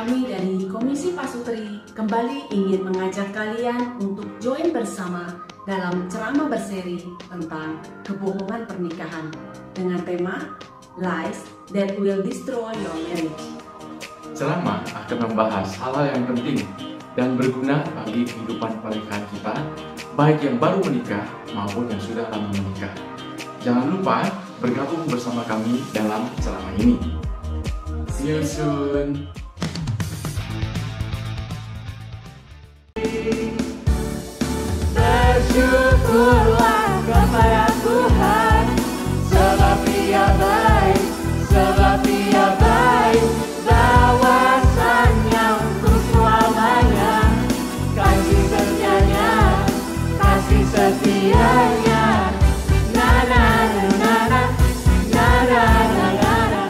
Kami dari Komisi Pasutri kembali ingin mengajak kalian untuk join bersama dalam ceramah berseri tentang kebohongan pernikahan dengan tema Lies That Will Destroy Your Marriage. Ceramah akan membahas hal-hal yang penting dan berguna bagi kehidupan pernikahan kita, baik yang baru menikah maupun yang sudah lama menikah. Jangan lupa bergabung bersama kami dalam ceramah ini. See you soon! Bersyukurlah kepada Tuhan, sebab Dia baik, sebab Dia baik. Bawasannya untuk selamanya, kasih setianya, kasih setianya. Na na na na na na na na na.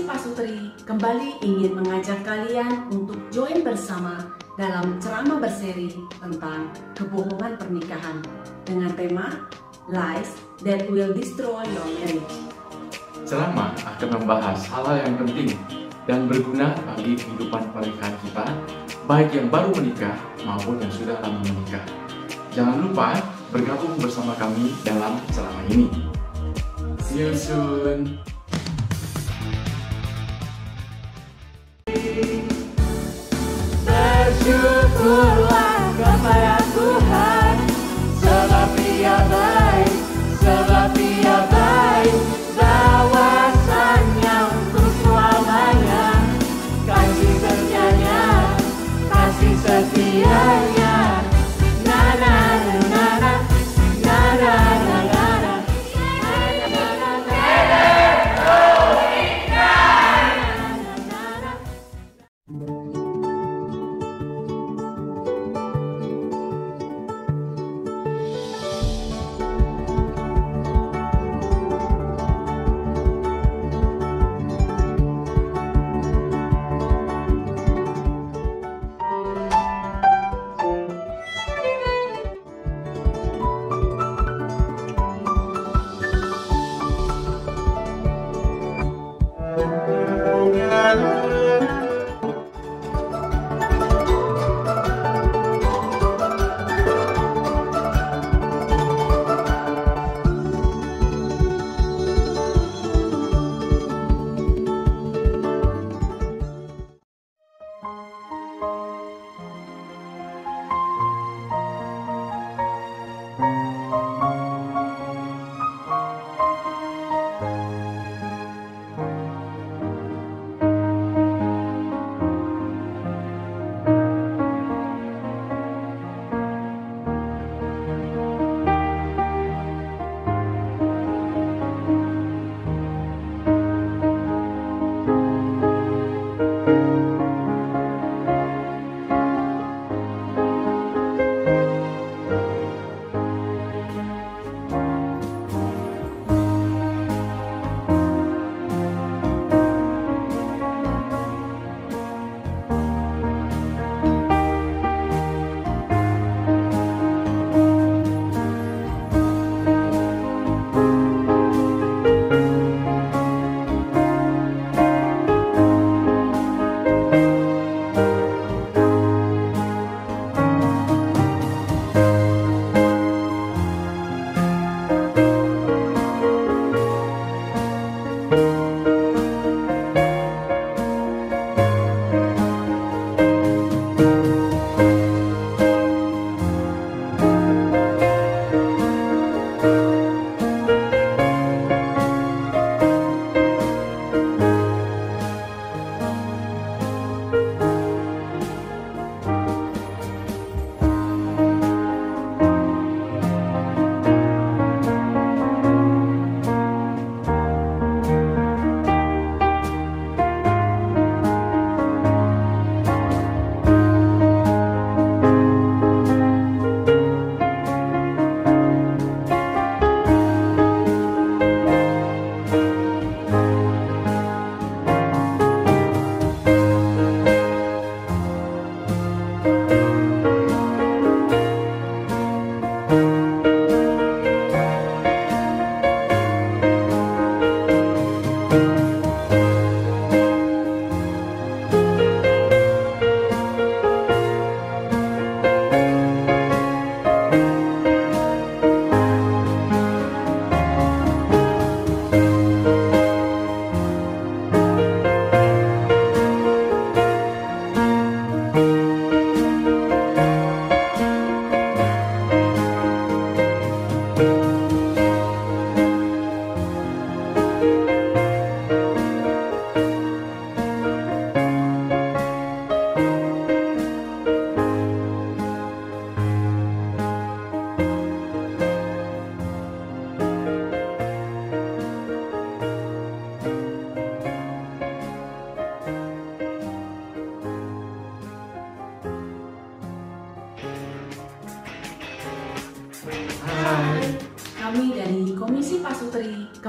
Pasutri kembali ingin mengajak kalian untuk join bersama dalam ceramah berseri tentang kebohongan pernikahan dengan tema Lies That Will Destroy Your Marriage. Ceramah akan membahas hal-hal yang penting dan berguna bagi kehidupan pernikahan kita, baik yang baru menikah maupun yang sudah lama menikah. Jangan lupa bergabung bersama kami dalam ceramah ini. See you soon! Bersyukurlah kepada Tuhan, sebab Dia baik, sebab Dia baik. Dawasannya untuk selamanya, kasih setianya, kasih setianya. Na na na na na, na na na na na.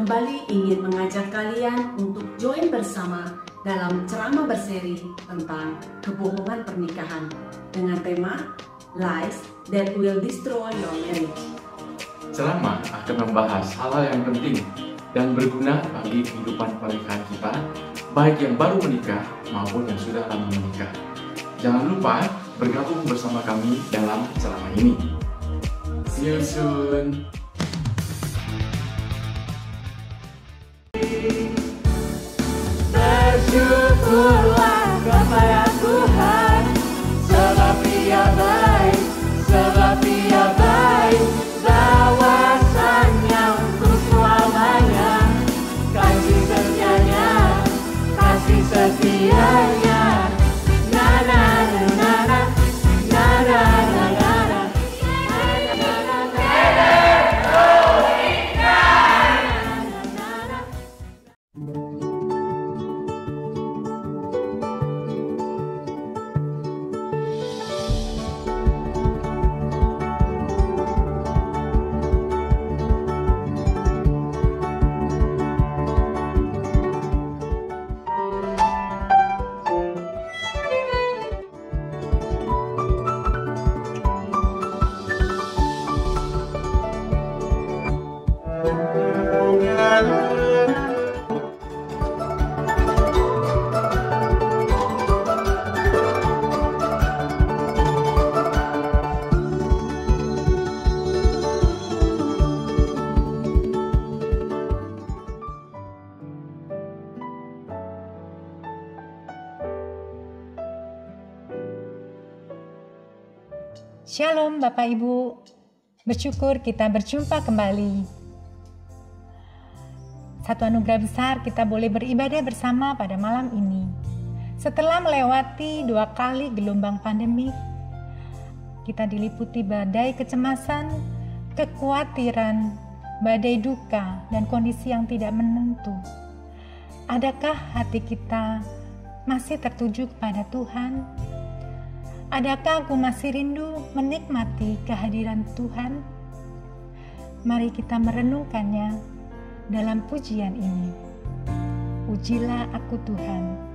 kembali ingin mengajak kalian untuk join bersama dalam ceramah berseri tentang kebohongan pernikahan dengan tema Lies That Will Destroy Your Marriage. Ceramah akan membahas hal-hal yang penting dan berguna bagi kehidupan pernikahan kita, baik yang baru menikah maupun yang sudah lama menikah. Jangan lupa bergabung bersama kami dalam ceramah ini. See you soon! Bersyukurlah kepada Tuhan, sebab Dia baik, sebab Dia baik. Bawasannya untuk selamanya, kasih setianya, kasih setianya. Na na na na na na na na na. Shalom Bapak Ibu, bersyukur kita berjumpa kembali. Satu anugerah besar kita boleh beribadah bersama pada malam ini. Setelah melewati 2 kali gelombang pandemi, kita diliputi badai kecemasan, kekhawatiran, badai duka, dan kondisi yang tidak menentu. Adakah hati kita masih tertuju kepada Tuhan? Adakah aku masih rindu menikmati kehadiran Tuhan? Mari kita merenungkannya dalam pujian ini. Pujilah aku Tuhan.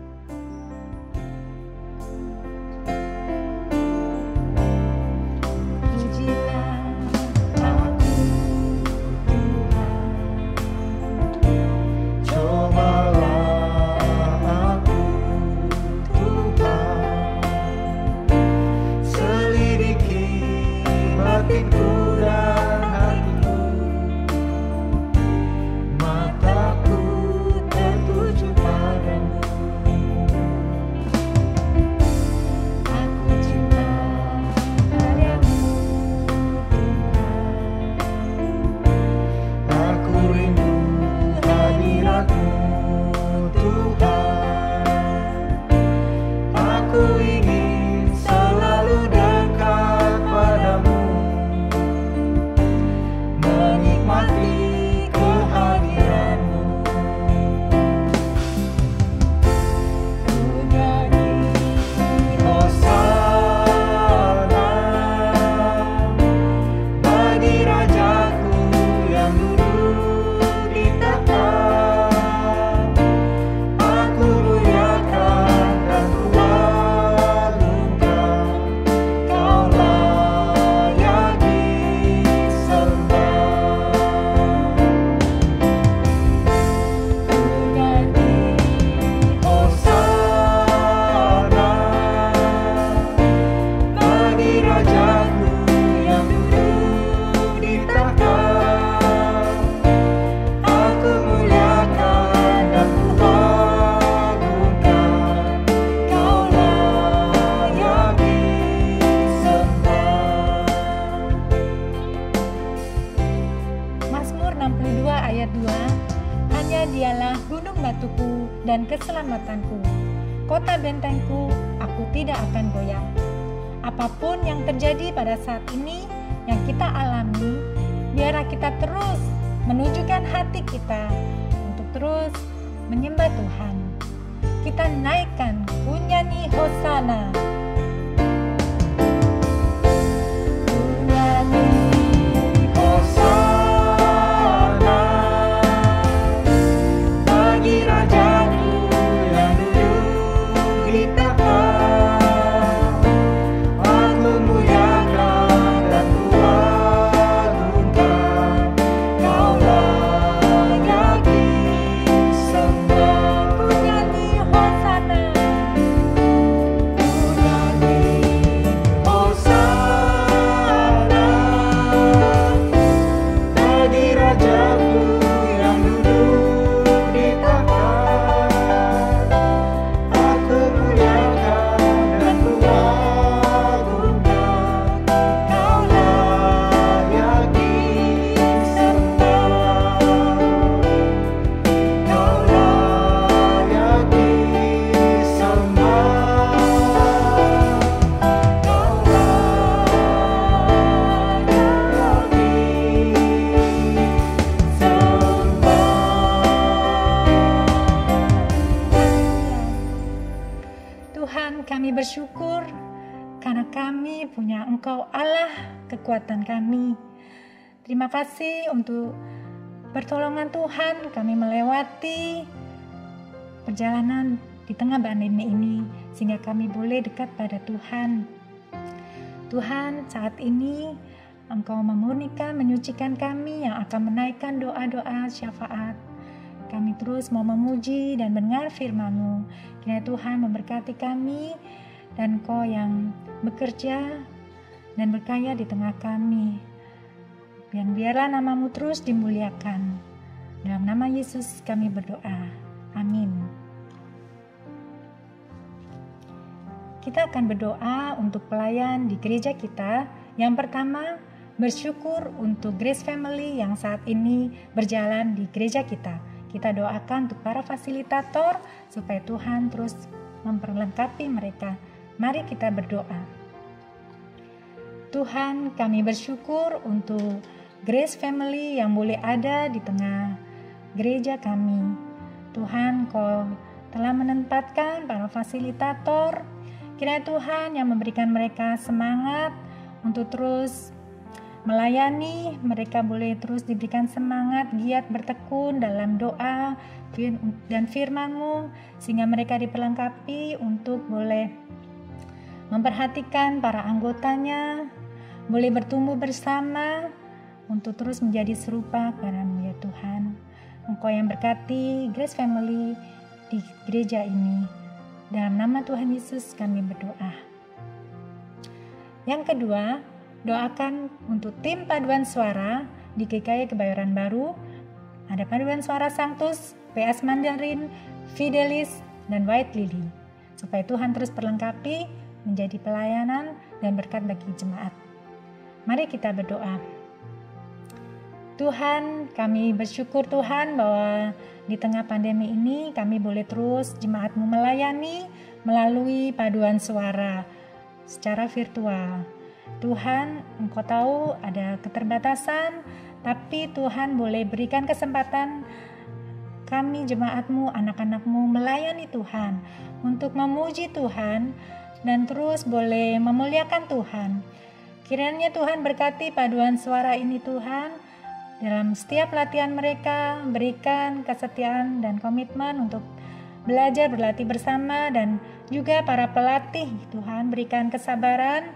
Dan keselamatanku, kota bentengku, aku tidak akan goyah. Apapun yang terjadi pada saat ini yang kita alami, biarlah kita terus menunjukkan hati kita untuk terus menyembah Tuhan. Kita naikkan bunyi Hosana. Bunyi Hosana. bersyukur karena kami punya Engkau Allah kekuatan kami. Terima kasih untuk pertolongan Tuhan kami melewati perjalanan di tengah pandemi ini sehingga kami boleh dekat pada Tuhan. Tuhan, saat ini Engkau memurnikan, menyucikan kami yang akan menaikkan doa-doa syafaat. Kami terus mau memuji dan mendengar firman-Mu. Kiranya Tuhan memberkati kami dan Engkau yang bekerja dan berkarya di tengah kami. Dan biarlah nama-Mu terus dimuliakan. Dalam nama Yesus kami berdoa. Amin. Kita akan berdoa untuk pelayan di gereja kita. Yang pertama, bersyukur untuk Grace Family yang saat ini berjalan di gereja kita. Kita doakan untuk para fasilitator supaya Tuhan terus memperlengkapi mereka. Mari kita berdoa. Tuhan, kami bersyukur untuk Grace Family yang boleh ada di tengah gereja kami. Tuhan, Kau telah menempatkan para fasilitator. Kiranya Tuhan yang memberikan mereka semangat untuk terus melayani, mereka boleh terus diberikan semangat, giat bertekun dalam doa dan firman-Mu, sehingga mereka diperlengkapi untuk boleh memperhatikan para anggotanya, boleh bertumbuh bersama untuk terus menjadi serupa kepada-Mu ya Tuhan. Engkau yang berkati Grace Family di gereja ini. Dalam nama Tuhan Yesus kami berdoa. Yang kedua, doakan untuk tim paduan suara di GKI Kebayoran Baru. Ada paduan suara Sanctus, PS Mandarin, Fidelis, dan White Lily. Supaya Tuhan terus perlengkapi menjadi pelayanan dan berkat bagi jemaat. Mari kita berdoa. Tuhan, kami bersyukur Tuhan bahwa di tengah pandemi ini kami boleh terus jemaat-Mu melayani melalui paduan suara secara virtual. Tuhan, Engkau tahu ada keterbatasan, tapi Tuhan boleh berikan kesempatan kami jemaat-Mu, anak-anak-Mu melayani Tuhan, untuk memuji Tuhan dan terus boleh memuliakan Tuhan. Kiranya Tuhan berkati paduan suara ini Tuhan, dalam setiap latihan mereka, berikan kesetiaan dan komitmen untuk belajar berlatih bersama, dan juga para pelatih Tuhan berikan kesabaran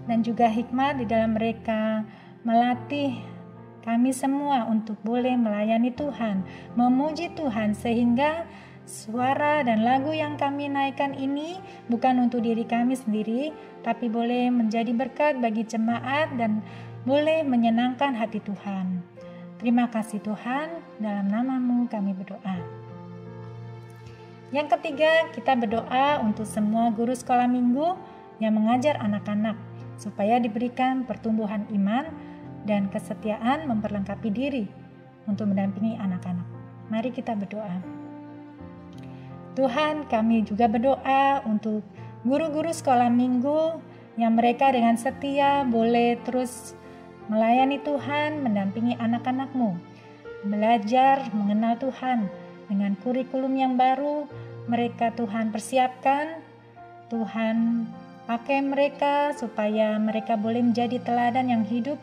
dan juga hikmat di dalam mereka melatih kami semua untuk boleh melayani Tuhan, memuji Tuhan, sehingga suara dan lagu yang kami naikkan ini bukan untuk diri kami sendiri, tapi boleh menjadi berkat bagi jemaat dan boleh menyenangkan hati Tuhan. Terima kasih Tuhan, dalam nama-Mu kami berdoa. Yang ketiga, kita berdoa untuk semua guru sekolah minggu yang mengajar anak-anak, supaya diberikan pertumbuhan iman dan kesetiaan memperlengkapi diri untuk mendampingi anak-anak. Mari kita berdoa. Tuhan, kami juga berdoa untuk guru-guru sekolah minggu yang mereka dengan setia boleh terus melayani Tuhan, mendampingi anak-anak-Mu, belajar mengenal Tuhan dengan kurikulum yang baru. Mereka Tuhan persiapkan, Tuhan pakai mereka supaya mereka boleh menjadi teladan yang hidup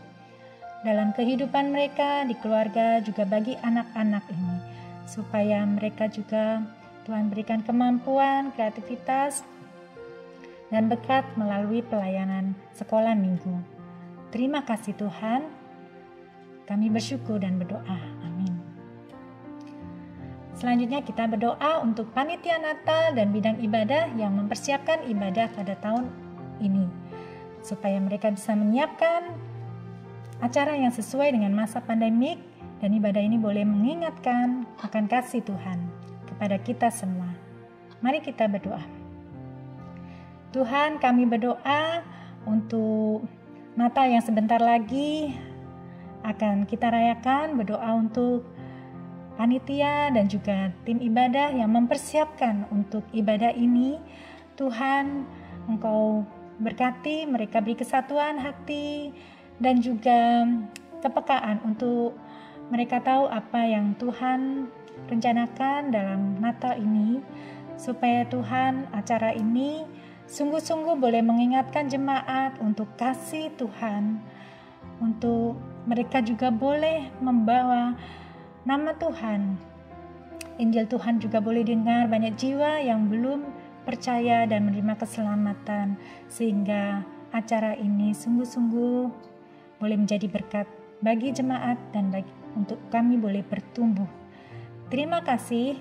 dalam kehidupan mereka, di keluarga, juga bagi anak-anak ini. Supaya mereka juga Tuhan berikan kemampuan, kreativitas, dan berkat melalui pelayanan sekolah minggu. Terima kasih Tuhan, kami bersyukur dan berdoa. Amin. Selanjutnya kita berdoa untuk panitia Natal dan bidang ibadah yang mempersiapkan ibadah pada tahun ini, supaya mereka bisa menyiapkan acara yang sesuai dengan masa pandemik, dan ibadah ini boleh mengingatkan akan kasih Tuhan kepada kita semua. Mari kita berdoa. Tuhan, kami berdoa untuk Natal yang sebentar lagi akan kita rayakan, berdoa untuk panitia dan juga tim ibadah yang mempersiapkan untuk ibadah ini. Tuhan, Engkau berkati mereka, beri kesatuan hati dan juga kepekaan untuk mereka tahu apa yang Tuhan rencanakan dalam Natal ini, supaya Tuhan acara ini sungguh-sungguh boleh mengingatkan jemaat untuk kasih Tuhan, untuk mereka juga boleh membawa nama Tuhan. Injil Tuhan juga boleh dengar banyak jiwa yang belum percaya dan menerima keselamatan, sehingga acara ini sungguh-sungguh boleh menjadi berkat bagi jemaat dan untuk kami boleh bertumbuh. Terima kasih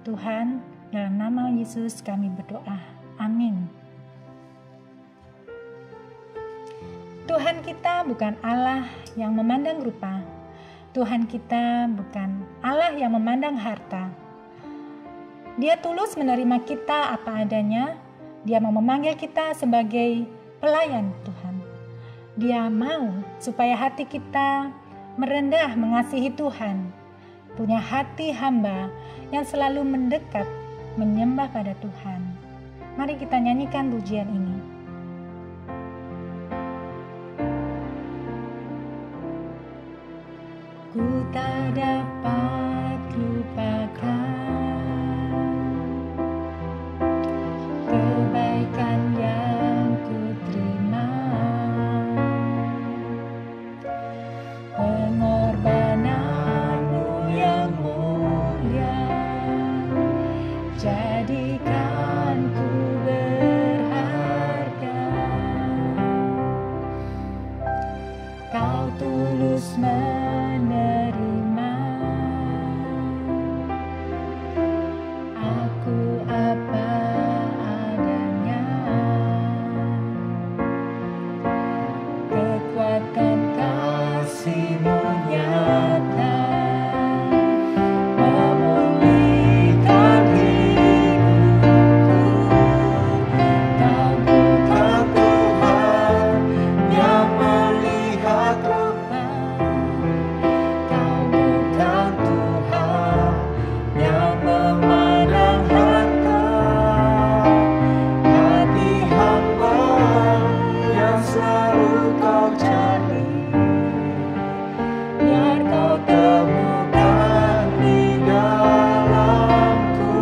Tuhan, dalam nama Yesus kami berdoa. Amin. Tuhan kita bukan Allah yang memandang rupa. Tuhan kita bukan Allah yang memandang harta. Dia tulus menerima kita apa adanya. Dia mau memanggil kita sebagai pelayan Tuhan. Dia mau supaya hati kita merendah mengasihi Tuhan, punya hati hamba yang selalu mendekat menyembah pada Tuhan. Mari kita nyanyikan pujian ini. Ku tak dapat lupakan kebaikan yang ku terima, pengorbananmu yang mulia jadikan ku berharga. Kau tulus menerima aku apa adanya. Kekuatan kasih-Mu nyata memulihkan hidupku. Kau bukan Tuhan yang melihat rupa. Kau bukan Tuhan yang memandang harta. Hati hamba yang selalu Kau cari, biar Kau temukan di dalamku.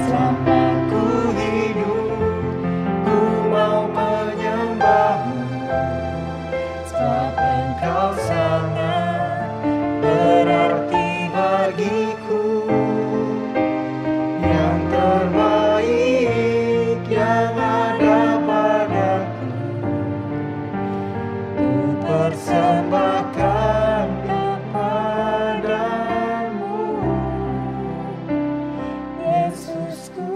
Selama ku hidup, ku mau menyembah-Mu, sebab Engkau sangat berarti bagiku. Yang terbaik yang ada padaku, ku persembahkan kepadamu, Yesusku.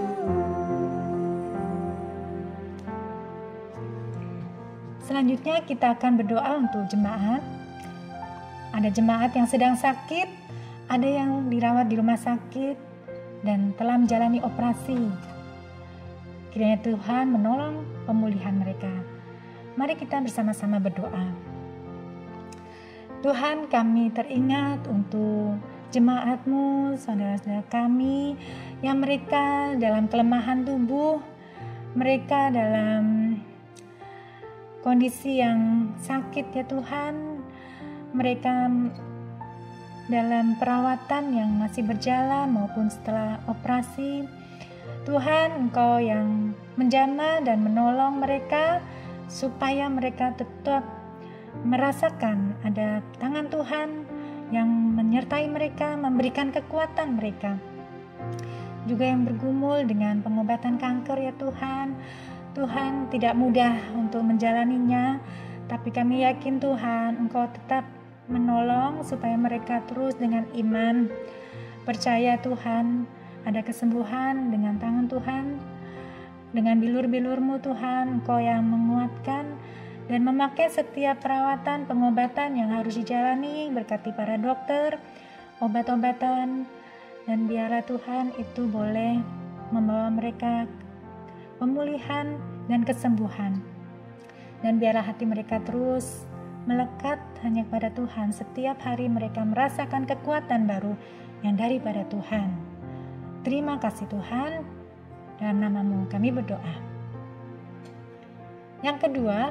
Selanjutnya kita akan berdoa untuk jemaat. Ada jemaat yang sedang sakit, ada yang dirawat di rumah sakit dan telah menjalani operasi. Kiranya Tuhan menolong pemulihan mereka. Mari kita bersama-sama berdoa. Tuhan, kami teringat untuk jemaat-Mu, saudara-saudara kami yang mereka dalam kelemahan tubuh, mereka dalam kondisi yang sakit ya Tuhan, mereka dalam perawatan yang masih berjalan maupun setelah operasi. Tuhan, Engkau yang menjamah dan menolong mereka supaya mereka tetap merasakan ada tangan Tuhan yang menyertai mereka, memberikan kekuatan mereka. Juga yang bergumul dengan pengobatan kanker ya Tuhan. Tuhan, tidak mudah untuk menjalaninya, tapi kami yakin Tuhan, Engkau tetap menolong supaya mereka terus dengan iman. Percaya Tuhan, ada kesembuhan dengan tangan Tuhan. Dengan bilur-bilur-Mu Tuhan, Engkau yang menguatkan dan memakai setiap perawatan, pengobatan yang harus dijalani. Berkati para dokter, obat-obatan, dan biarlah Tuhan itu boleh membawa mereka pemulihan dan kesembuhan. Dan biarlah hati mereka terus melekat hanya kepada Tuhan. Setiap hari mereka merasakan kekuatan baru yang daripada Tuhan. Terima kasih Tuhan. Dalam nama-Mu kami berdoa. Yang kedua,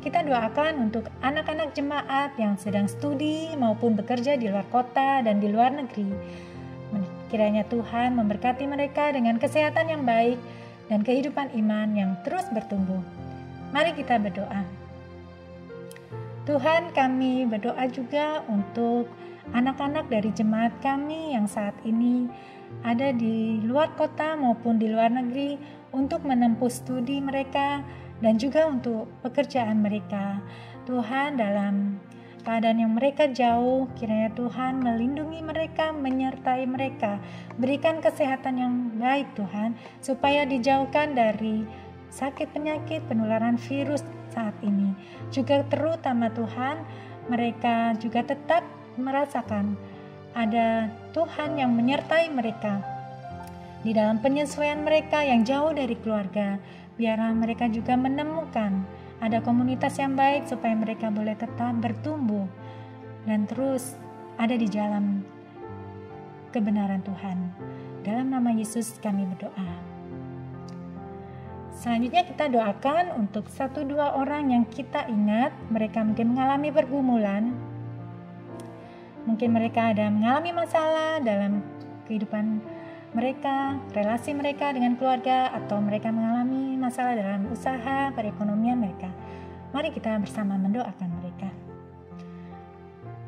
kita doakan untuk anak-anak jemaat yang sedang studi maupun bekerja di luar kota dan di luar negeri. Kiranya Tuhan memberkati mereka dengan kesehatan yang baik, dan kehidupan iman yang terus bertumbuh. Mari kita berdoa. Tuhan, kami berdoa juga untuk anak-anak dari jemaat kami yang saat ini ada di luar kota maupun di luar negeri untuk menempuh studi mereka dan juga untuk pekerjaan mereka. Tuhan, dalam keadaan yang mereka jauh, kiranya Tuhan melindungi mereka, menyertai mereka, berikan kesehatan yang baik Tuhan, supaya dijauhkan dari sakit penyakit penularan virus saat ini. Juga terutama Tuhan, mereka juga tetap merasakan ada Tuhan yang menyertai mereka di dalam penyesuaian mereka yang jauh dari keluarga. Biarlah mereka juga menemukan ada komunitas yang baik supaya mereka boleh tetap bertumbuh dan terus ada di jalan kebenaran Tuhan. Dalam nama Yesus kami berdoa. Selanjutnya kita doakan untuk 1-2 orang yang kita ingat mereka mungkin mengalami pergumulan. Mungkin mereka ada mengalami masalah dalam kehidupan mereka, relasi mereka dengan keluarga, atau mereka mengalami masalah dalam usaha, perekonomian mereka. Mari kita bersama mendoakan mereka.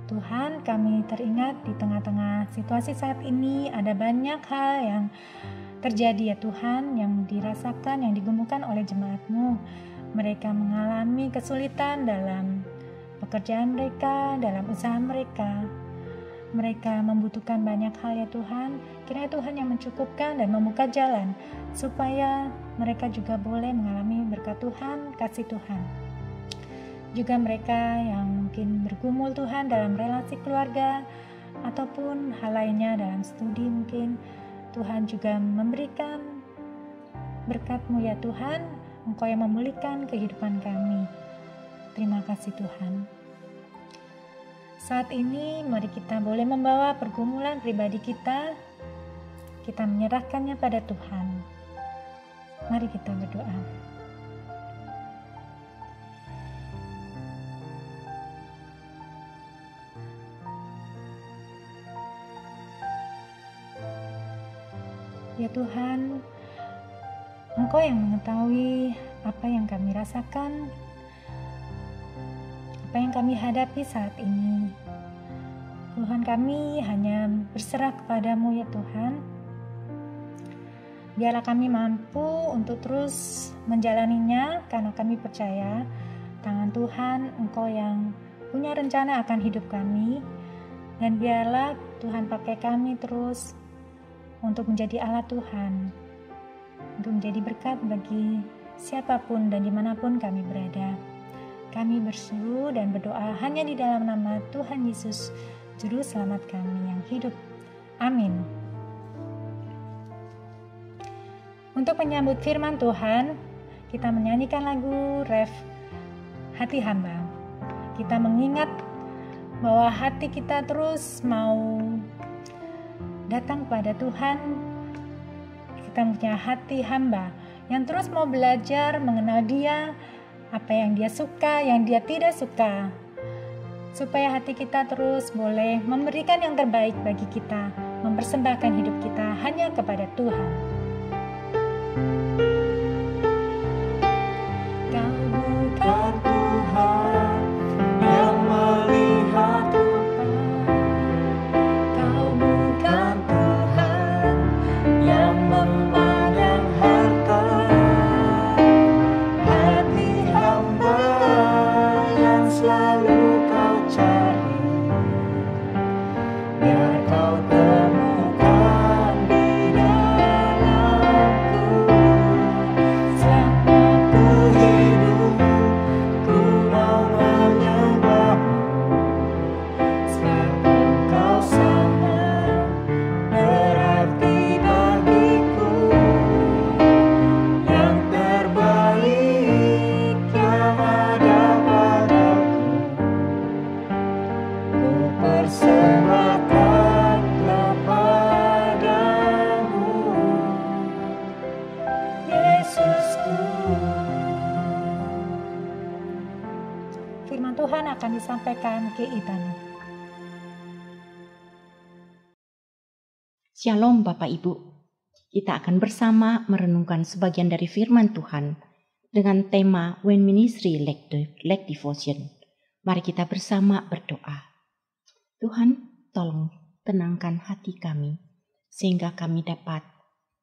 Tuhan, kami teringat di tengah-tengah situasi saat ini ada banyak hal yang terjadi ya Tuhan, yang dirasakan, yang digemukkan oleh jemaat-Mu. Mereka mengalami kesulitan dalam pekerjaan mereka, dalam usaha mereka. Mereka membutuhkan banyak hal ya Tuhan. Kiranya Tuhan yang mencukupkan dan membuka jalan supaya mereka juga boleh mengalami berkat Tuhan, kasih Tuhan. Juga mereka yang mungkin bergumul Tuhan dalam relasi keluarga ataupun hal lainnya dalam studi mungkin. Tuhan juga memberikan berkat-Mu ya Tuhan, Engkau yang memulihkan kehidupan kami. Terima kasih Tuhan. Saat ini mari kita boleh membawa pergumulan pribadi kita menyerahkannya pada Tuhan. Mari kita berdoa. Ya Tuhan, Engkau yang mengetahui apa yang kami rasakan, apa yang kami hadapi saat ini. Tuhan, kami hanya berserah kepadamu ya Tuhan. Biarlah kami mampu untuk terus menjalaninya karena kami percaya tangan Tuhan, Engkau yang punya rencana akan hidup kami. Dan biarlah Tuhan pakai kami terus untuk menjadi alat Tuhan, untuk menjadi berkat bagi siapapun dan dimanapun kami berada. Kami berseru dan berdoa hanya di dalam nama Tuhan Yesus, Juru Selamat kami yang hidup. Amin. Untuk menyambut firman Tuhan, kita menyanyikan lagu Ref Hati Hamba. Kita mengingat bahwa hati kita terus mau datang kepada Tuhan. Kita punya hati hamba yang terus mau belajar mengenal Dia, apa yang Dia suka, yang Dia tidak suka, supaya hati kita terus boleh memberikan yang terbaik bagi kita, mempersembahkan hidup kita hanya kepada Tuhan. Kau bukan Tuhan yang melihat rupa, Kau bukan Tuhan yang memandang harta. Hati hamba yang selalu Kau cari, biar Kau temukan di dalamku. Selama ku hidup, ku mau menyembah-Mu. Sebab Engkau sangat berarti bagiku. Yang terbaik yang ada padaku, ku persembahkan kepadamu, Yesusku. Firman Tuhan akan disampaikan ke Itan. Shalom Bapak Ibu. Kita akan bersama merenungkan sebagian dari firman Tuhan dengan tema When Ministry Lack Devotion. Mari kita bersama berdoa. Tuhan, tolong tenangkan hati kami sehingga kami dapat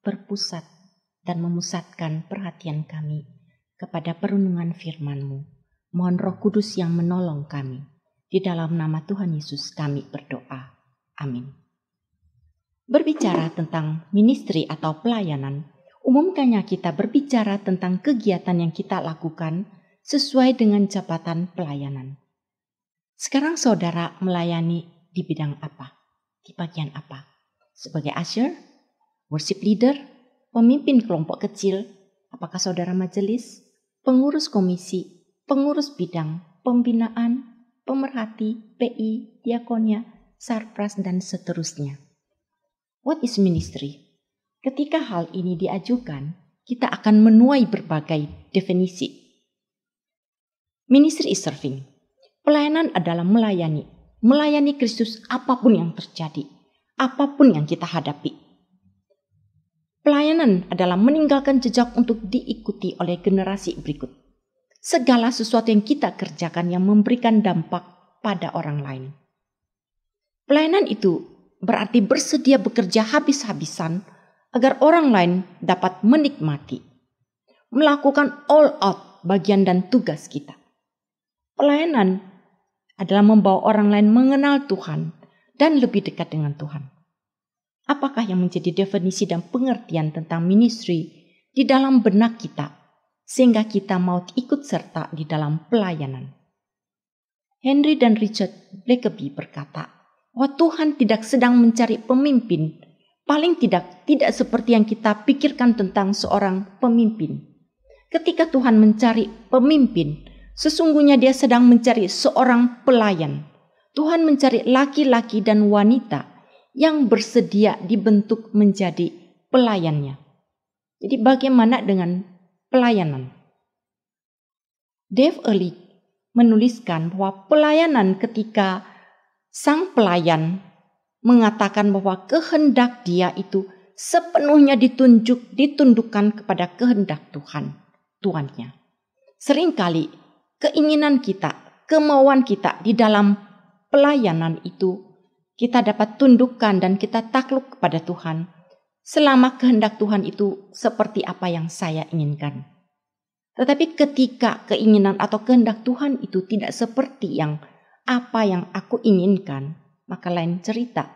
berpusat dan memusatkan perhatian kami kepada perenungan firman-Mu. Mohon Roh Kudus yang menolong kami. Di dalam nama Tuhan Yesus kami berdoa. Amin. Berbicara tentang ministry atau pelayanan, umumnya kita berbicara tentang kegiatan yang kita lakukan sesuai dengan jabatan pelayanan. Sekarang saudara melayani di bidang apa? Di bagian apa? Sebagai usher, worship leader, pemimpin kelompok kecil, apakah saudara majelis, pengurus komisi, pengurus bidang, pembinaan, pemerhati, PI, diakonia, sarpras, dan seterusnya. What is ministry? Ketika hal ini diajukan, kita akan menuai berbagai definisi. Ministry is serving. Pelayanan adalah melayani Kristus apapun yang terjadi, apapun yang kita hadapi. Pelayanan adalah meninggalkan jejak untuk diikuti oleh generasi berikut. Segala sesuatu yang kita kerjakan yang memberikan dampak pada orang lain. Pelayanan itu berarti bersedia bekerja habis-habisan agar orang lain dapat menikmati. Melakukan all out bagian dan tugas kita. Pelayanan adalah membawa orang lain mengenal Tuhan dan lebih dekat dengan Tuhan. Apakah yang menjadi definisi dan pengertian tentang ministry di dalam benak kita sehingga kita mau ikut serta di dalam pelayanan? Henry dan Richard Blackaby berkata bahwa Tuhan tidak sedang mencari pemimpin, paling tidak seperti yang kita pikirkan tentang seorang pemimpin. Ketika Tuhan mencari pemimpin, sesungguhnya Dia sedang mencari seorang pelayan. Tuhan mencari laki-laki dan wanita yang bersedia dibentuk menjadi pelayannya. Jadi bagaimana dengan pelayanan? Dave Early menuliskan bahwa pelayanan ketika sang pelayan mengatakan bahwa kehendak dia itu sepenuhnya ditundukkan kepada kehendak Tuhannya. Seringkali keinginan kita, kemauan kita di dalam pelayanan itu kita dapat tundukkan dan kita takluk kepada Tuhan selama kehendak Tuhan itu seperti apa yang saya inginkan. Tetapi ketika keinginan atau kehendak Tuhan itu tidak seperti apa yang aku inginkan, maka lain cerita.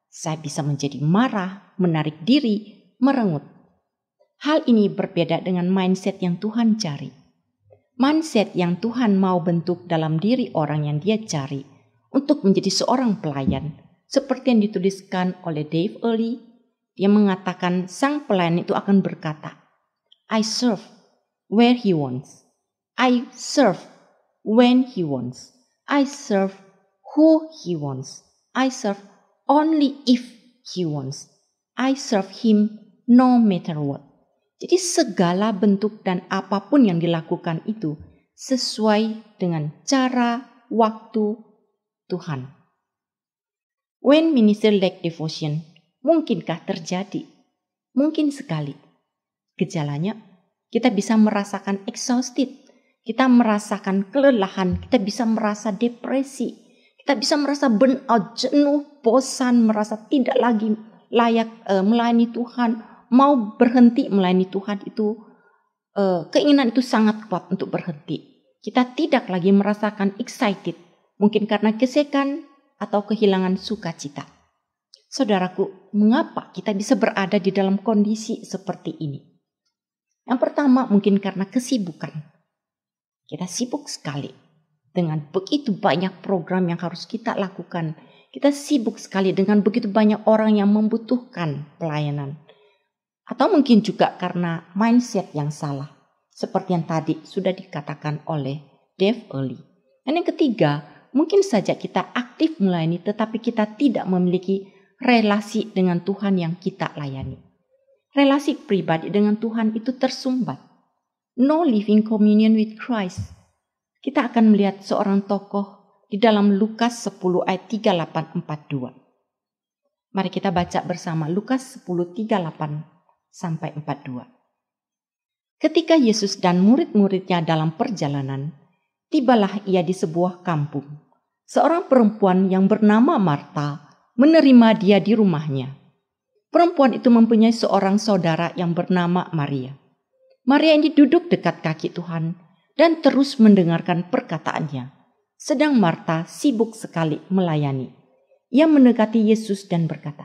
Saya bisa menjadi marah, menarik diri, merengut. Hal ini berbeda dengan mindset yang Tuhan cari. Mindset yang Tuhan mau bentuk dalam diri orang yang Dia cari untuk menjadi seorang pelayan. Seperti yang dituliskan oleh Dave Early, dia mengatakan sang pelayan itu akan berkata, I serve where he wants. I serve when he wants. I serve who he wants. I serve only if he wants. I serve him no matter what. Jadi segala bentuk dan apapun yang dilakukan itu sesuai dengan cara, waktu Tuhan. When ministry lack devotion, mungkinkah terjadi? Mungkin sekali. Gejalanya, kita bisa merasakan exhausted, kita merasakan kelelahan, kita bisa merasa depresi, kita bisa merasa burnout, jenuh, bosan, merasa tidak lagi layak melayani Tuhan, mau berhenti melayani Tuhan itu, keinginan itu sangat kuat untuk berhenti. Kita tidak lagi merasakan excited, mungkin karena gesekan atau kehilangan sukacita. Saudaraku, mengapa kita bisa berada di dalam kondisi seperti ini? Yang pertama mungkin karena kesibukan. Kita sibuk sekali dengan begitu banyak program yang harus kita lakukan. Kita sibuk sekali dengan begitu banyak orang yang membutuhkan pelayanan. Atau mungkin juga karena mindset yang salah. Seperti yang tadi sudah dikatakan oleh Dave Early. Dan yang ketiga, mungkin saja kita aktif melayani tetapi kita tidak memiliki relasi dengan Tuhan yang kita layani. Relasi pribadi dengan Tuhan itu tersumbat. No living communion with Christ. Kita akan melihat seorang tokoh di dalam Lukas 10 ayat 38-42. Mari kita baca bersama Lukas 10:38 sampai 42. Ketika Yesus dan murid-muridnya dalam perjalanan, tibalah ia di sebuah kampung. Seorang perempuan yang bernama Marta menerima dia di rumahnya. Perempuan itu mempunyai seorang saudara yang bernama Maria. Maria ini duduk dekat kaki Tuhan dan terus mendengarkan perkataannya. Sedang Marta sibuk sekali melayani. Ia mendekati Yesus dan berkata,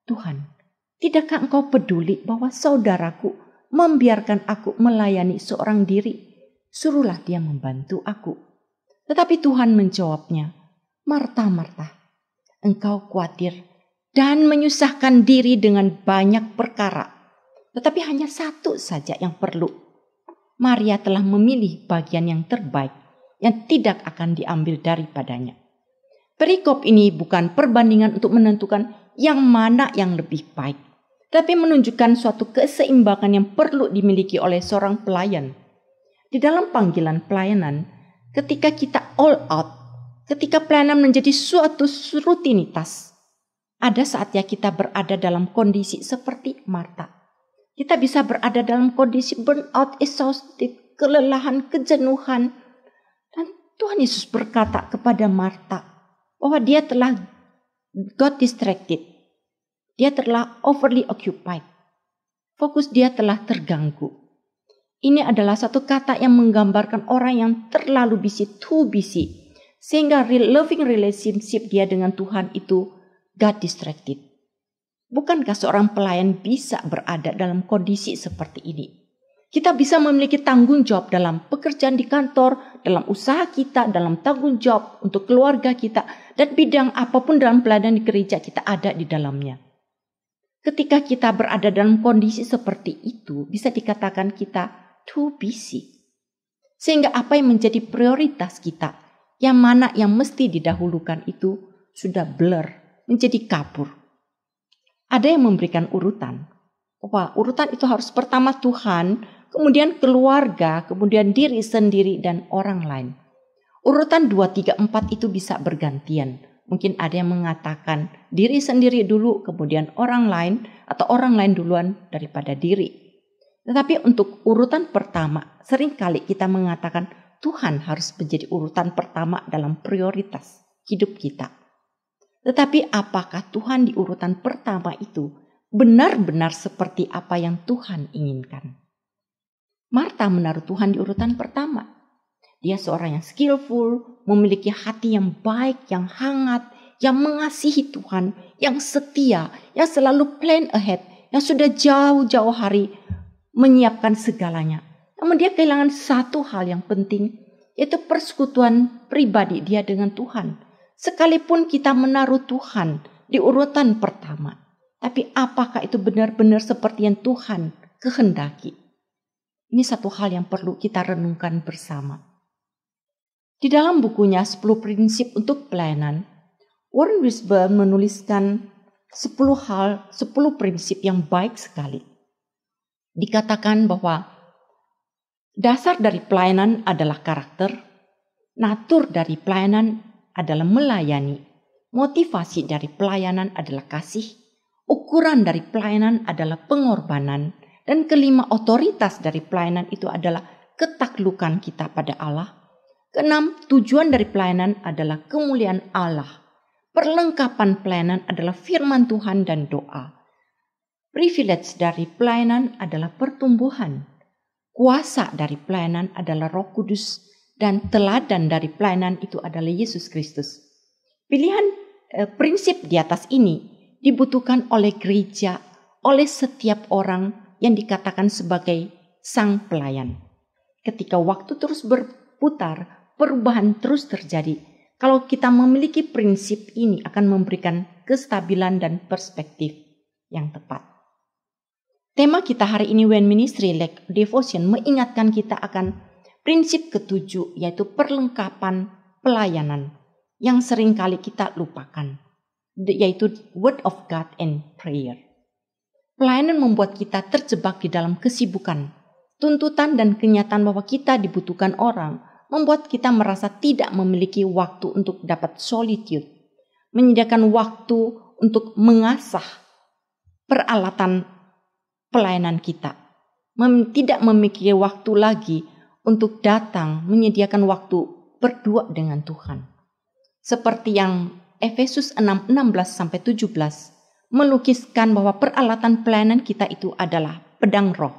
"Tuhan, tidakkah engkau peduli bahwa saudaraku membiarkan aku melayani seorang diri? Suruhlah dia membantu aku." Tetapi Tuhan menjawabnya, "Marta, Marta, engkau khawatir dan menyusahkan diri dengan banyak perkara. Tetapi hanya satu saja yang perlu. Maria telah memilih bagian yang terbaik yang tidak akan diambil daripadanya." Perikop ini bukan perbandingan untuk menentukan yang mana yang lebih baik, tapi menunjukkan suatu keseimbangan yang perlu dimiliki oleh seorang pelayan. Di dalam panggilan pelayanan, ketika kita all out, ketika pelayanan menjadi suatu rutinitas, ada saatnya kita berada dalam kondisi seperti Marta. Kita bisa berada dalam kondisi burnout, exhausted, kelelahan, kejenuhan. Dan Tuhan Yesus berkata kepada Marta bahwa dia telah got distracted. Dia telah overly occupied. Fokus dia telah terganggu. Ini adalah satu kata yang menggambarkan orang yang terlalu busy, too busy. Sehingga loving relationship dia dengan Tuhan itu got distracted. Bukankah seorang pelayan bisa berada dalam kondisi seperti ini? Kita bisa memiliki tanggung jawab dalam pekerjaan di kantor, dalam usaha kita, dalam tanggung jawab untuk keluarga kita, dan bidang apapun dalam pelayanan di gereja kita ada di dalamnya. Ketika kita berada dalam kondisi seperti itu, bisa dikatakan kita too busy. Sehingga apa yang menjadi prioritas kita, yang mana yang mesti didahulukan itu sudah blur, menjadi kabur. Ada yang memberikan urutan. Wah, urutan itu harus pertama Tuhan, kemudian keluarga, kemudian diri sendiri dan orang lain. Urutan 2, 3, 4 itu bisa bergantian. Mungkin ada yang mengatakan diri sendiri dulu, kemudian orang lain, atau orang lain duluan daripada diri. Tetapi untuk urutan pertama, seringkali kita mengatakan Tuhan harus menjadi urutan pertama dalam prioritas hidup kita. Tetapi apakah Tuhan di urutan pertama itu benar-benar seperti apa yang Tuhan inginkan? Marta menaruh Tuhan di urutan pertama. Dia seorang yang skillful, memiliki hati yang baik, yang hangat, yang mengasihi Tuhan, yang setia, yang selalu plan ahead, yang sudah jauh-jauh hari menyiapkan segalanya. Namun dia kehilangan satu hal yang penting, yaitu persekutuan pribadi dia dengan Tuhan. Sekalipun kita menaruh Tuhan di urutan pertama, tapi apakah itu benar-benar seperti yang Tuhan kehendaki? Ini satu hal yang perlu kita renungkan bersama. Di dalam bukunya 10 prinsip untuk pelayanan, Warren Wiersbe menuliskan 10 prinsip yang baik sekali. Dikatakan bahwa dasar dari pelayanan adalah karakter, natur dari pelayanan adalah melayani, motivasi dari pelayanan adalah kasih, ukuran dari pelayanan adalah pengorbanan, dan kelima, otoritas dari pelayanan itu adalah ketaklukan kita pada Allah. Keenam, tujuan dari pelayanan adalah kemuliaan Allah. Perlengkapan pelayanan adalah firman Tuhan dan doa. Privilege dari pelayanan adalah pertumbuhan. Kuasa dari pelayanan adalah Roh Kudus, dan teladan dari pelayanan itu adalah Yesus Kristus. Pilihan prinsip di atas ini dibutuhkan oleh gereja, oleh setiap orang yang dikatakan sebagai sang pelayan. Ketika waktu terus berputar, perubahan terus terjadi. Kalau kita memiliki prinsip ini akan memberikan kestabilan dan perspektif yang tepat. Tema kita hari ini When Ministry Lack Devotion mengingatkan kita akan prinsip ketujuh, yaitu perlengkapan pelayanan yang seringkali kita lupakan, yaitu Word of God and Prayer. Pelayanan membuat kita terjebak di dalam kesibukan. Tuntutan dan kenyataan bahwa kita dibutuhkan orang membuat kita merasa tidak memiliki waktu untuk dapat solitude, menyediakan waktu untuk mengasah peralatan pelayanan kita. Tidak memiliki waktu lagi untuk datang menyediakan waktu berdua dengan Tuhan. Seperti yang Efesus 6:16-17 melukiskan bahwa peralatan pelayanan kita itu adalah pedang roh.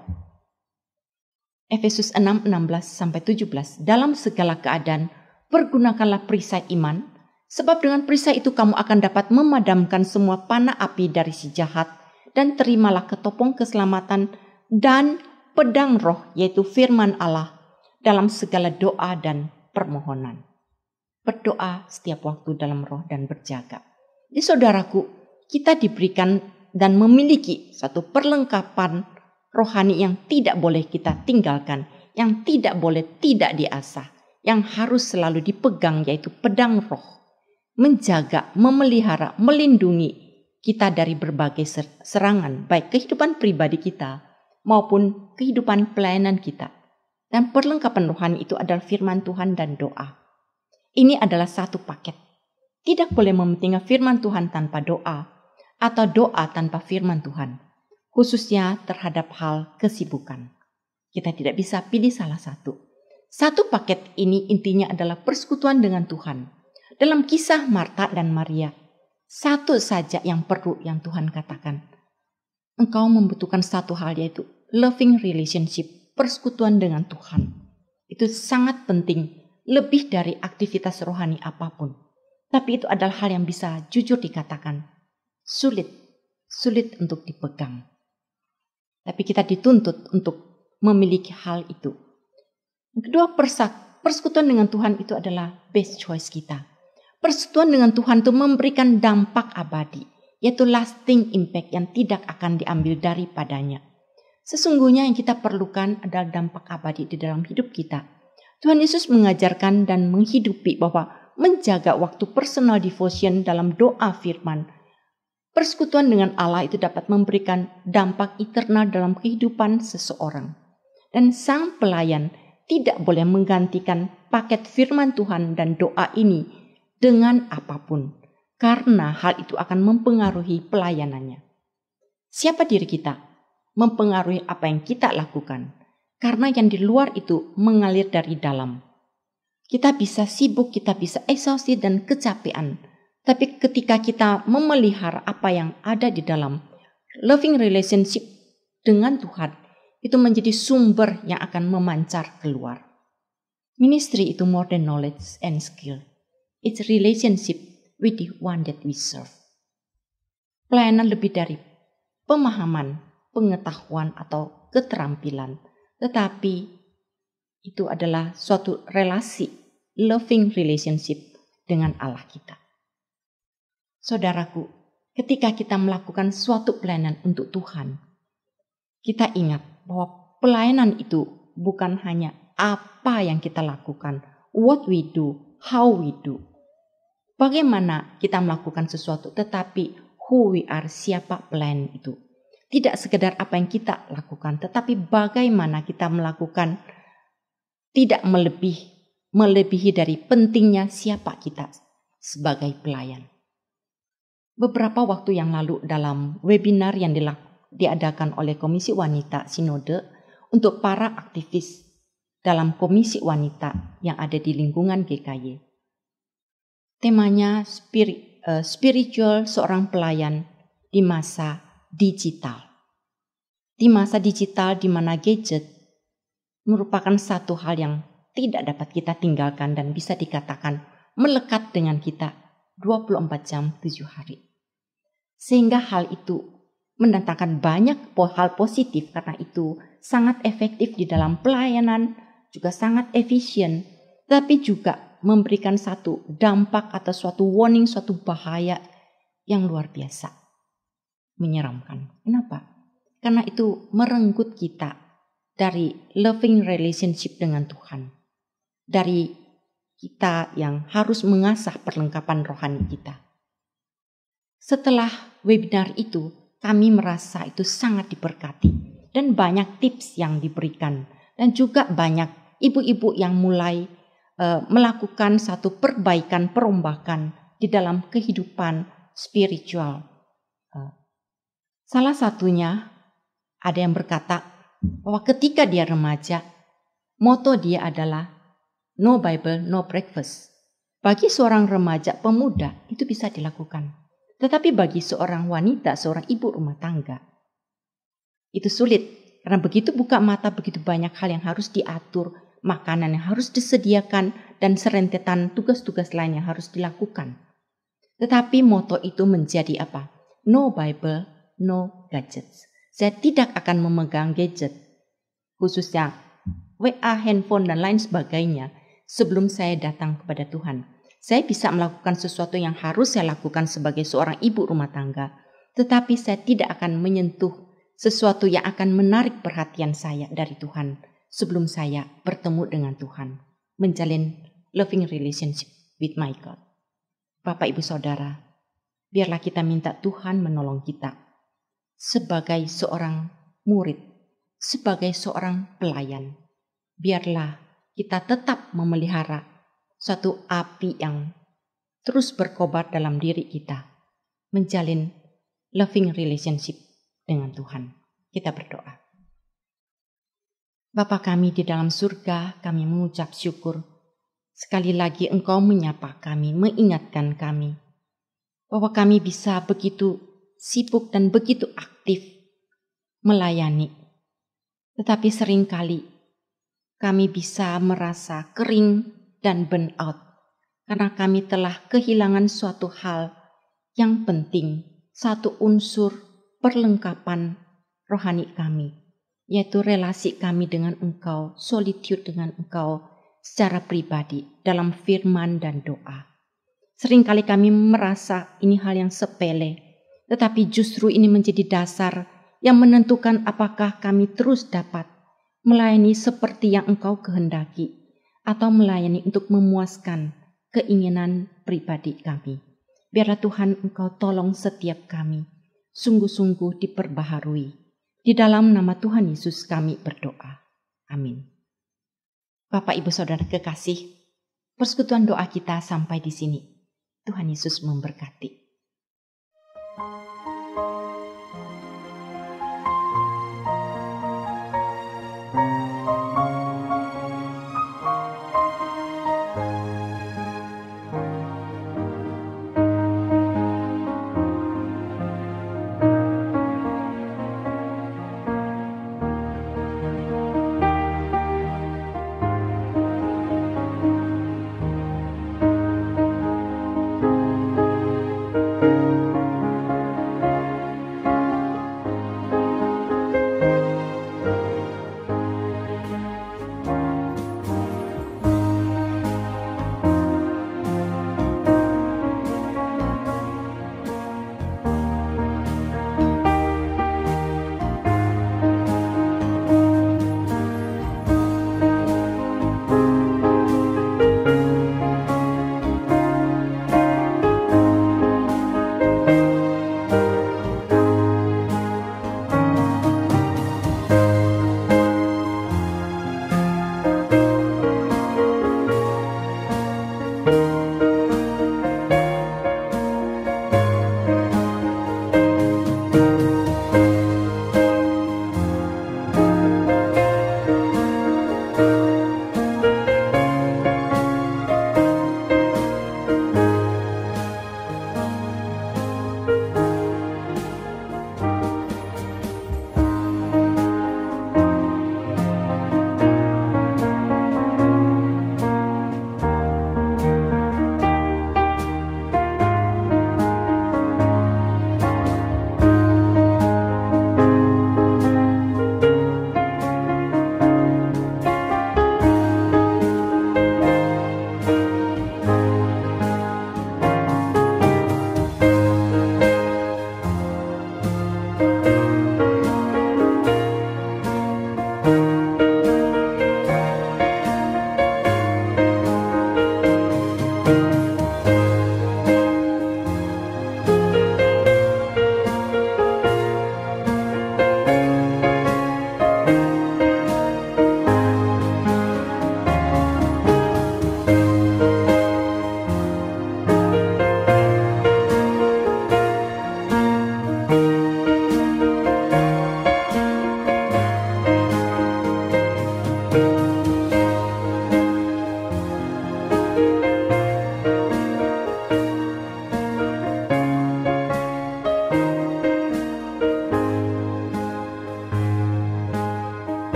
Efesus 6:16-17, dalam segala keadaan pergunakanlah perisai iman, sebab dengan perisai itu kamu akan dapat memadamkan semua panah api dari si jahat, dan terimalah ketopong keselamatan dan pedang roh, yaitu firman Allah, dalam segala doa dan permohonan. Berdoa setiap waktu dalam roh dan berjaga. Jadi saudaraku, kita diberikan dan memiliki satu perlengkapan rohani yang tidak boleh kita tinggalkan, yang tidak boleh tidak diasah, yang harus selalu dipegang, yaitu pedang roh. Menjaga, memelihara, melindungi kita dari berbagai serangan, baik kehidupan pribadi kita maupun kehidupan pelayanan kita. Dan perlengkapan rohani itu adalah firman Tuhan dan doa. Ini adalah satu paket. Tidak boleh mementingkan firman Tuhan tanpa doa, atau doa tanpa firman Tuhan, khususnya terhadap hal kesibukan. Kita tidak bisa pilih salah satu. Satu paket ini intinya adalah persekutuan dengan Tuhan. Dalam kisah Marta dan Maria, satu saja yang perlu yang Tuhan katakan. Engkau membutuhkan satu hal, yaitu loving relationship, persekutuan dengan Tuhan. Itu sangat penting, lebih dari aktivitas rohani apapun. Tapi itu adalah hal yang bisa jujur dikatakan sulit untuk dipegang. Tapi kita dituntut untuk memiliki hal itu. Yang kedua, persekutuan dengan Tuhan itu adalah best choice kita. Persekutuan dengan Tuhan itu memberikan dampak abadi, yaitu lasting impact yang tidak akan diambil daripadanya. Sesungguhnya yang kita perlukan adalah dampak abadi di dalam hidup kita. Tuhan Yesus mengajarkan dan menghidupi bahwa menjaga waktu personal devotion dalam doa firman, persekutuan dengan Allah itu dapat memberikan dampak eternal dalam kehidupan seseorang. Dan sang pelayan tidak boleh menggantikan paket firman Tuhan dan doa ini dengan apapun, karena hal itu akan mempengaruhi pelayanannya. Siapa diri kita? Mempengaruhi apa yang kita lakukan. Karena yang di luar itu mengalir dari dalam. Kita bisa sibuk, kita bisa exhausted dan kecapean. Tapi ketika kita memelihara apa yang ada di dalam, loving relationship dengan Tuhan, itu menjadi sumber yang akan memancar keluar. Ministry itu more than knowledge and skill. It's relationship with the one that we serve. Pelayanan lebih dari pemahaman, pengetahuan atau keterampilan. Tetapi itu adalah suatu relasi, loving relationship dengan Allah kita. Saudaraku, ketika kita melakukan suatu pelayanan untuk Tuhan, kita ingat bahwa pelayanan itu bukan hanya apa yang kita lakukan, what we do, how we do. Bagaimana kita melakukan sesuatu, tetapi who we are, siapa pelayan itu. Tidak sekedar apa yang kita lakukan, tetapi bagaimana kita melakukan, tidak melebihi dari pentingnya siapa kita sebagai pelayan. Beberapa waktu yang lalu dalam webinar yang diadakan oleh Komisi Wanita Sinode untuk para aktivis dalam Komisi Wanita yang ada di lingkungan GKY. Temanya spiritual seorang pelayan di masa digital. Di masa digital di mana gadget merupakan satu hal yang tidak dapat kita tinggalkan dan bisa dikatakan melekat dengan kita 24 jam 7 hari. Sehingga hal itu mendatangkan banyak hal positif, karena itu sangat efektif di dalam pelayanan, juga sangat efisien, tapi juga memberikan satu dampak atau suatu warning, suatu bahaya yang luar biasa. Menyeramkan. Kenapa? Karena itu merenggut kita dari loving relationship dengan Tuhan. Dari kita yang harus mengasah perlengkapan rohani kita. Setelah webinar itu, kami merasa itu sangat diberkati. Dan banyak tips yang diberikan. Dan juga banyak ibu-ibu yang mulai melakukan satu perbaikan, perombakan di dalam kehidupan spiritual. Salah satunya Ada yang berkata bahwa ketika dia remaja, moto dia adalah no Bible, no breakfast. Bagi seorang remaja pemuda itu bisa dilakukan. Tetapi bagi seorang wanita, seorang ibu rumah tangga, itu sulit. Karena begitu buka mata, begitu banyak hal yang harus diatur, makanan yang harus disediakan, dan serentetan tugas-tugas lain yang harus dilakukan. Tetapi moto itu menjadi apa? No Bible, no gadgets. Saya tidak akan memegang gadget, khususnya WA, handphone, dan lain sebagainya sebelum saya datang kepada Tuhan. Saya bisa melakukan sesuatu yang harus saya lakukan sebagai seorang ibu rumah tangga, tetapi saya tidak akan menyentuh sesuatu yang akan menarik perhatian saya dari Tuhan sebelum saya bertemu dengan Tuhan, menjalin loving relationship with my God. Bapak, Ibu, Saudara, biarlah kita minta Tuhan menolong kita sebagai seorang murid, sebagai seorang pelayan. Biarlah kita tetap memelihara suatu api yang terus berkobar dalam diri kita, menjalin loving relationship dengan Tuhan. Kita berdoa. Bapa kami di dalam surga, kami mengucap syukur. Sekali lagi Engkau menyapa kami, mengingatkan kami bahwa kami bisa begitu sibuk dan begitu aktif melayani. Tetapi seringkali kami bisa merasa kering dan burn out karena kami telah kehilangan suatu hal yang penting, satu unsur perlengkapan rohani kami, yaitu relasi kami dengan Engkau, solitude dengan Engkau secara pribadi dalam firman dan doa. Seringkali kami merasa ini hal yang sepele, tetapi justru ini menjadi dasar yang menentukan apakah kami terus dapat melayani seperti yang Engkau kehendaki atau melayani untuk memuaskan keinginan pribadi kami. Biarlah Tuhan Engkau tolong setiap kami sungguh-sungguh diperbaharui. Di dalam nama Tuhan Yesus kami berdoa. Amin. Bapak, Ibu, Saudara kekasih, persekutuan doa kita sampai di sini. Tuhan Yesus memberkati.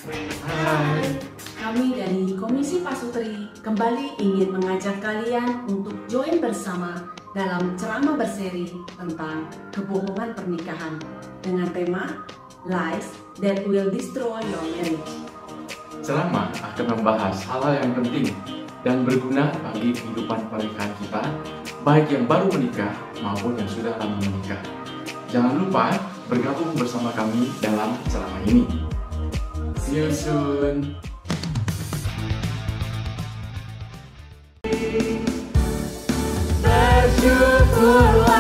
Hai. Kami dari Komisi Pasutri kembali ingin mengajak kalian untuk join bersama dalam ceramah berseri tentang kebohongan pernikahan dengan tema Lies That Will Destroy Your Marriage. Ceramah akan membahas hal-hal yang penting dan berguna bagi kehidupan pernikahan kita, baik yang baru menikah maupun yang sudah lama menikah. Jangan lupa bergabung bersama kami dalam ceramah ini. See you soon. Bersyukurlah